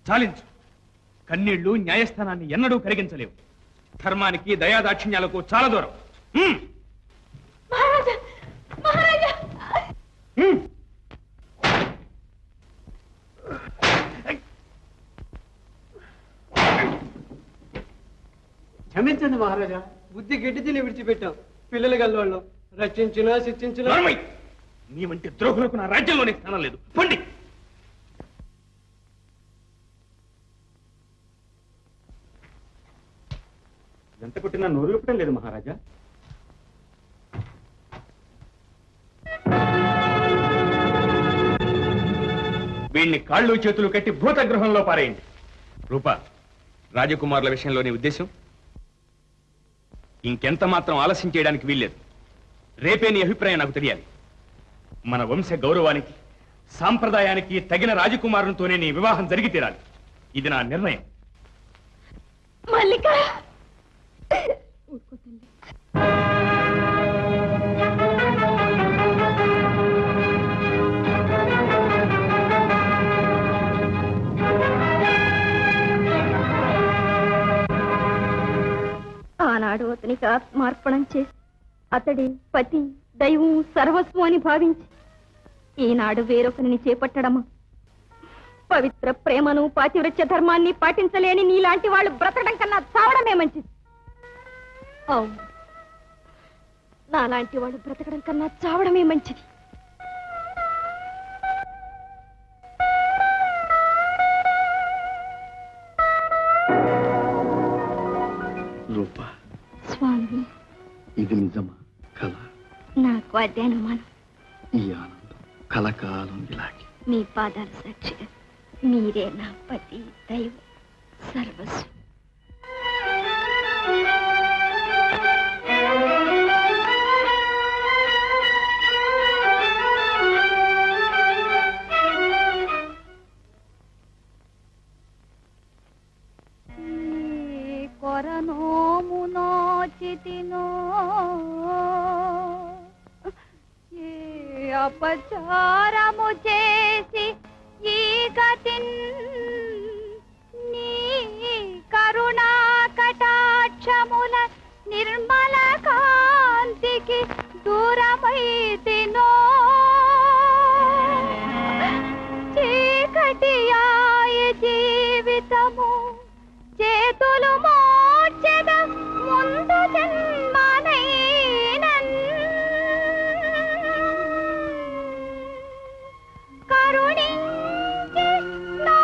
చాలించు. కన్నీళ్లు న్యాయస్థానాన్ని ఎన్నడూ కరిగించలేవు. ధర్మానికి దయాదాక్షిణ్యాలకు చాలా దూరం. క్షమించండి మహారాజా, బుద్ధి గడ్డి తిని విడిచిపెట్టాం. పిల్లలు గల్లోళ్ళం, రక్షించినా శిక్షించినా. నీ వంటి ద్రోహులకు నా రాజ్యంలోనే స్థానం లేదు. పండి. ఎంత కొట్టినా నోరు విప్పడం లేదు మహారాజా. వీణ్ణి కాళ్ళు చేతులు కట్టి భూతగృహంలో పారేయండి. రూపా, రాజకుమారుల విషయంలో నీ ఉద్దేశం? ఇంకెంత మాత్రం ఆలస్యం చేయడానికి వీల్లేదు. రేపే నీ అభిప్రాయం నాకు తెలియాలి. మన వంశ గౌరవానికి సాంప్రదాయానికి తగిన రాజకుమారునితోనే నీ వివాహం జరిగి తీరాలి. ఇది నా నిర్ణయం. మల్లిక, ఆనాడు అతనికి ఆత్మార్పణం చేసి అతడి పతి దైవం సర్వస్వం అని భావించి ఈనాడు వేరొకరిని చేపట్టడమా? పవిత్ర ప్రేమను పాతివ్రత్య ధర్మాన్ని పాటించలేని నీలాంటి వాళ్ళు బ్రతకడం కన్నా చావడమే మంచిది. అవును, నాలాంటి వాళ్ళు బ్రతకడం కన్నా చావడమే మంచిది. రూపా, స్వామి, ఇది నిజమా కళ? నాకు అదే అనుమానం. ఈ ఆనందం కలకాలం ఇలాగే. మీ పాదాల సాక్షిగా మీరే నా పతి దైవం సర్వస్వం. కొరనోమునోచితినో అపచారము చేసి ఈ గతిన్ నీ కరుణా కటాక్షముల నిర్మల కాంతికి దూరమైతినో చీకటియాయ జీవితము చేతులు మోచెద ముందు జన్మనైనన్ కరుణించి నా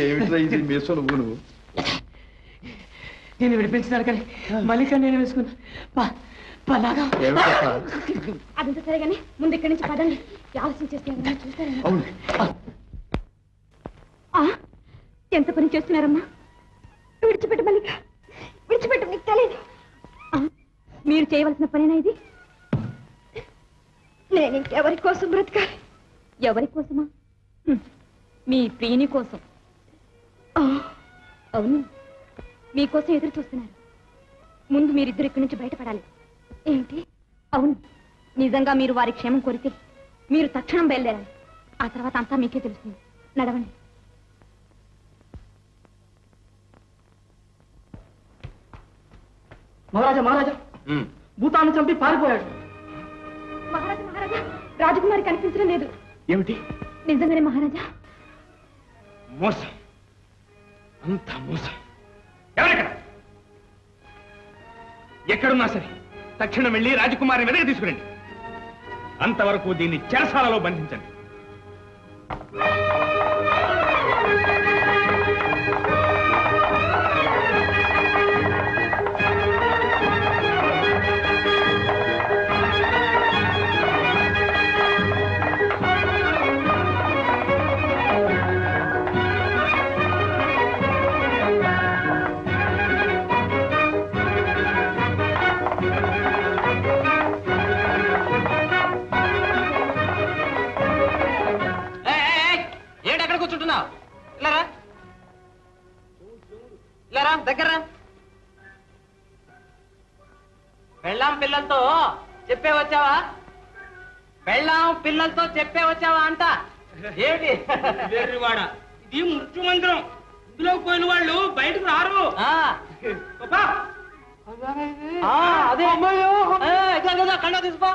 ఏమిట్రా ఇది మేసం నువ్వు నేను విడిపించినాను కానీ మళ్ళీ నేను వేసుకున్నా అదంతా సరేగానే ముందు ఇక్కడి నుంచి పదండి ఆలోచన చేస్తే చూస్తారమ్మా. ఎంత పని చేస్తున్నారమ్మా? విడిచిపెట్టు మల్లిక, విడిచిపెట్టు. నీకు తెలియదు మీరు చేయవలసిన పనేనా ఇది? నేను ఇంకెవరి కోసం బ్రతకాలి? ఎవరి కోసమా? మీ ప్రియుని కోసం. అవును, మీకోసం ఎదురు చూస్తున్నారు. ముందు మీరిద్దరు ఇక్కడి నుంచి బయటపడాలి. ఏంటి? అవును, నిజంగా మీరు వారి క్షేమం కోరితే మీరు తక్షణం బయలుదేరాలి. ఆ తర్వాత అంతా మీకే తెలుస్తుంది. నడవండి. మహారాజా భూతాన్ని చంపి పారిపోయాడు. మహారాజా, రాజకుమారి కనిపించడం లేదు. ఏమిటి? నిజంగానే మహారాజా. మోసం, అంత మోసం. ఎవరెక్కడ? ఎక్కడున్నా సరే తక్షణం వెళ్ళి రాజకుమారిని వెనక తీసుకురండి. అంతవరకు దీన్ని చెరసాలలో బంధించండి. దగ్గర పెళ్ళాం పిల్లలతో చెప్పే వచ్చావా? పెళ్ళాం పిల్లలతో చెప్పే వచ్చావా అంట. ఏమిటి వాడ? ఇది మృత్యు మందిరం. ఇందులో పోయిన వాళ్ళు బయటకు రారు. అదే కండ తీసుకో.